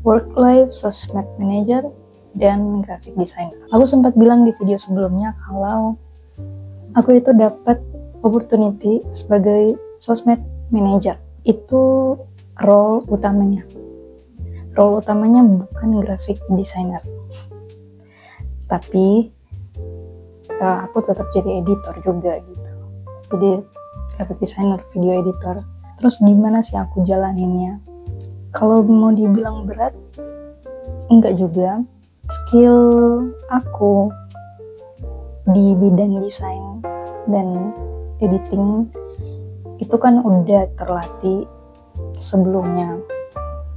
work life, sosmed manager, dan graphic designer. Aku sempat bilang di video sebelumnya kalau aku itu dapat opportunity sebagai sosmed manager. Itu role utamanya. Role utamanya bukan graphic designer. Tapi aku tetap jadi editor juga gitu. Jadi graphic designer, video editor. Terus gimana sih aku jalaninnya? Kalau mau dibilang berat, enggak juga. Skill aku di bidang desain dan editing itu kan udah terlatih sebelumnya,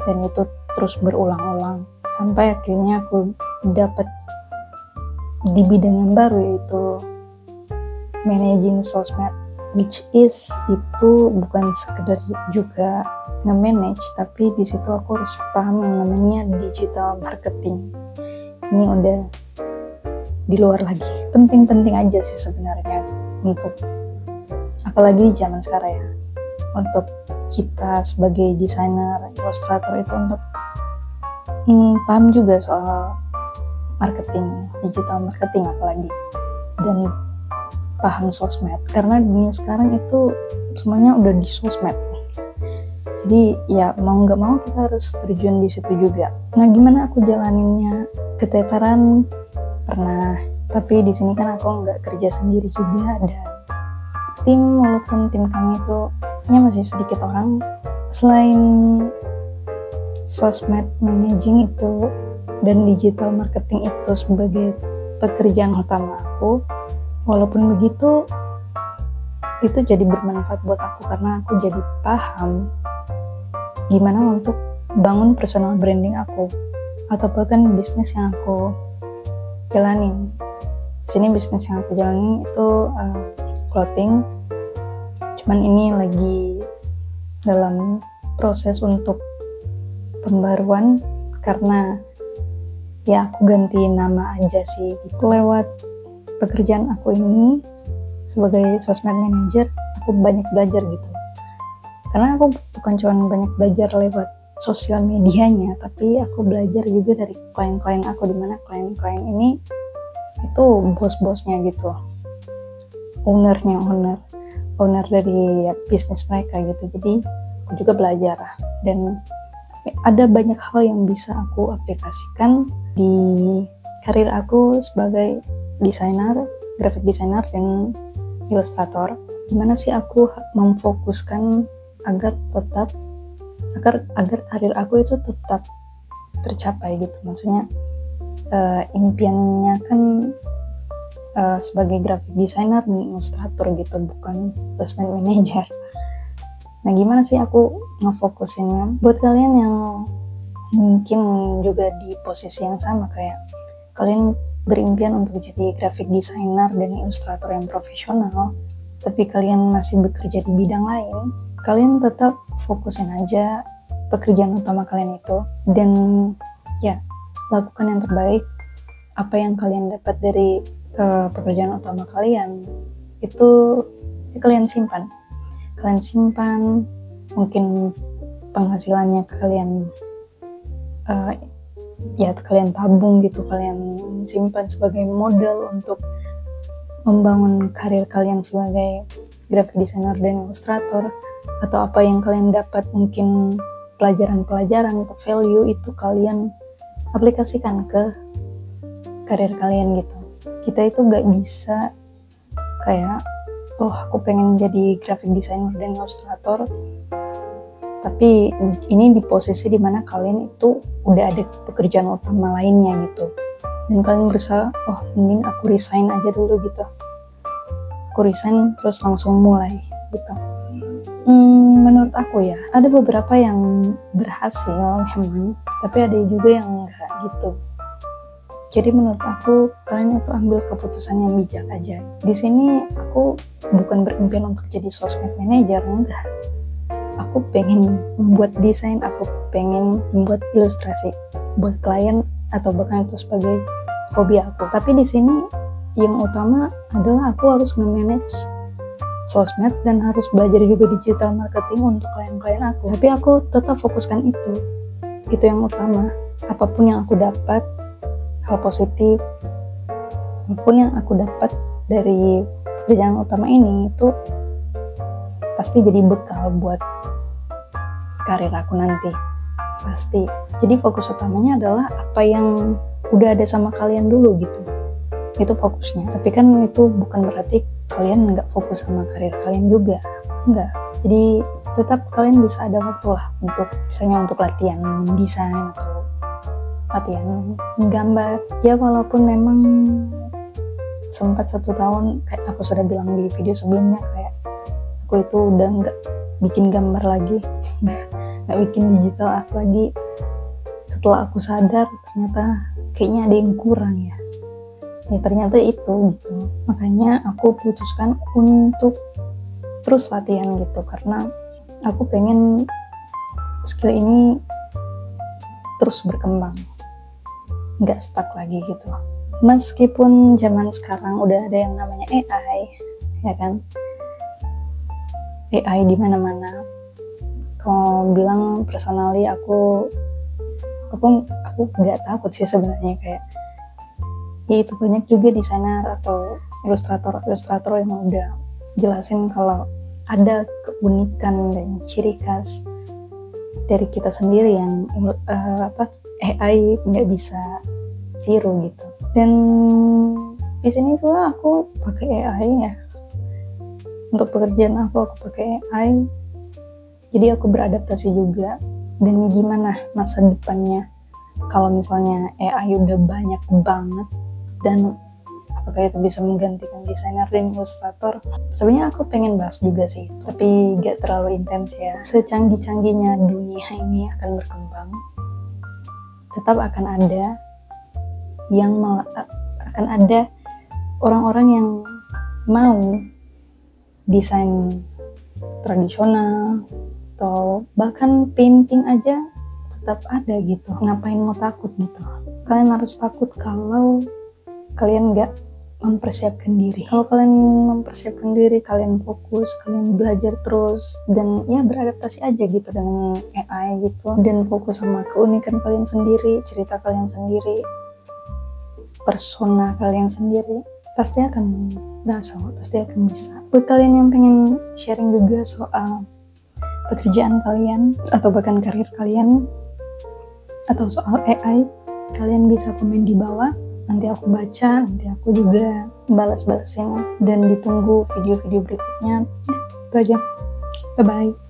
dan itu terus berulang-ulang sampai akhirnya aku dapat di bidang yang baru, yaitu managing sosmed, which is itu bukan sekedar juga nge-manage, tapi di situ aku harus paham yang namanya digital marketing. Ini udah di luar lagi, penting-penting aja sih sebenarnya untuk apalagi di zaman sekarang ya, untuk kita sebagai desainer, ilustrator itu untuk paham juga soal marketing, digital marketing apalagi, dan paham sosmed, karena dunia sekarang itu semuanya udah di sosmed. Jadi ya mau nggak mau kita harus terjun di situ juga. Nah, gimana aku jalaninnya? Keteteran pernah, tapi di sini kan aku nggak kerja sendiri juga, ada tim, walaupun tim kami itu masih sedikit orang. Selain sosmed managing itu dan digital marketing itu sebagai pekerjaan utama aku, walaupun begitu itu jadi bermanfaat buat aku karena aku jadi paham gimana untuk bangun personal branding aku atau bahkan bisnis yang aku jalanin. Di sini bisnis yang aku jalanin itu clothing, cuman ini lagi dalam proses untuk pembaruan karena ya aku ganti nama aja sih. Lewat pekerjaan aku ini sebagai sosmed manager, aku banyak belajar gitu, karena aku bukan cuma banyak belajar lewat sosial medianya, tapi aku belajar juga dari klien-klien aku, dimana klien-klien ini itu bos-bosnya gitu, owner dari bisnis mereka gitu. Jadi aku juga belajar, dan ada banyak hal yang bisa aku aplikasikan di karir aku sebagai desainer, graphic designer, dan ilustrator. Gimana sih aku memfokuskan agar karir aku itu tetap tercapai gitu. Maksudnya impiannya kan sebagai graphic designer dan ilustrator gitu, bukan sosmed manager. Nah, gimana sih aku ngefokusinnya? Buat kalian yang mungkin juga di posisi yang sama kayak kalian berimpian untuk jadi graphic designer dan ilustrator yang profesional, tapi kalian masih bekerja di bidang lain, kalian tetap fokusin aja pekerjaan utama kalian itu, dan ya lakukan yang terbaik. Apa yang kalian dapat dari pekerjaan utama kalian itu ya kalian simpan, mungkin penghasilannya kalian kalian tabung gitu, kalian simpan sebagai modal untuk membangun karir kalian sebagai graphic designer dan ilustrator. Atau apa yang kalian dapat, mungkin pelajaran-pelajaran atau value, itu kalian aplikasikan ke karir kalian gitu. Kita itu gak bisa kayak aku pengen jadi graphic designer dan ilustrator, tapi ini di posisi dimana kalian itu udah ada pekerjaan utama lainnya gitu, dan kalian berusaha mending aku resign aja dulu gitu, aku resign terus langsung mulai gitu. Menurut aku ya ada beberapa yang berhasil memang, tapi ada juga yang enggak gitu. Jadi menurut aku kalian itu ambil keputusan yang bijak aja. Di sini aku bukan berimpian untuk jadi sosmed manager, enggak. Aku pengen membuat desain, aku pengen membuat ilustrasi buat klien atau bahkan itu sebagai hobi aku. Tapi di sini yang utama adalah aku harus nge-manage sosmed dan harus belajar juga digital marketing untuk klien-klien aku. Tapi aku tetap fokuskan itu. itu yang utama. Apapun yang aku dapat, hal positif apapun yang aku dapat dari pekerjaan utama ini, itu pasti jadi bekal buat karir aku nanti, pasti. Jadi fokus utamanya adalah apa yang udah ada sama kalian dulu gitu, itu fokusnya. Tapi kan itu bukan berarti kalian nggak fokus sama karir kalian juga, enggak. Jadi tetap kalian bisa ada waktu lah untuk, misalnya untuk latihan desain atau latihan gambar ya. Walaupun memang sempat 1 tahun, kayak aku sudah bilang di video sebelumnya, kayak aku itu udah nggak bikin gambar lagi nggak bikin digital art lagi, setelah aku sadar ternyata kayaknya ada yang kurang ya ternyata itu gitu. Makanya aku putuskan untuk terus latihan gitu, karena aku pengen skill ini terus berkembang, nggak stuck lagi gitu. Meskipun zaman sekarang udah ada yang namanya AI, ya kan, AI di mana-mana. Kalau bilang personally, aku nggak takut sih sebenarnya, kayak ya itu banyak juga desainer atau ilustrator yang udah jelasin kalau ada keunikan dan ciri khas dari kita sendiri yang AI nggak bisa tiru gitu. Dan di sini pula aku pakai AI ya, untuk pekerjaan aku pakai AI, jadi aku beradaptasi juga. Dan gimana masa depannya kalau misalnya AI udah banyak banget, dan apakah itu bisa menggantikan desainer dan ilustrator? Sebenarnya aku pengen bahas juga sih, tapi gak terlalu intens ya. Secanggih-canggihnya dunia ini akan berkembang, tetap akan ada orang-orang yang mau desain tradisional atau bahkan painting aja, tetap ada gitu. Ngapain mau takut gitu? Kalian harus takut kalau kalian nggak mempersiapkan diri. Kalau kalian mempersiapkan diri, kalian fokus, kalian belajar terus, dan ya beradaptasi aja gitu dengan AI gitu, dan fokus sama keunikan kalian sendiri, cerita kalian sendiri, persona kalian sendiri, pasti akan berhasil, pasti akan bisa. Buat kalian yang pengen sharing juga soal pekerjaan kalian atau bahkan karir kalian atau soal AI, kalian bisa komen di bawah, nanti aku baca, nanti aku juga balas-balasin, dan ditunggu video-video berikutnya. Ya, itu aja. Bye bye.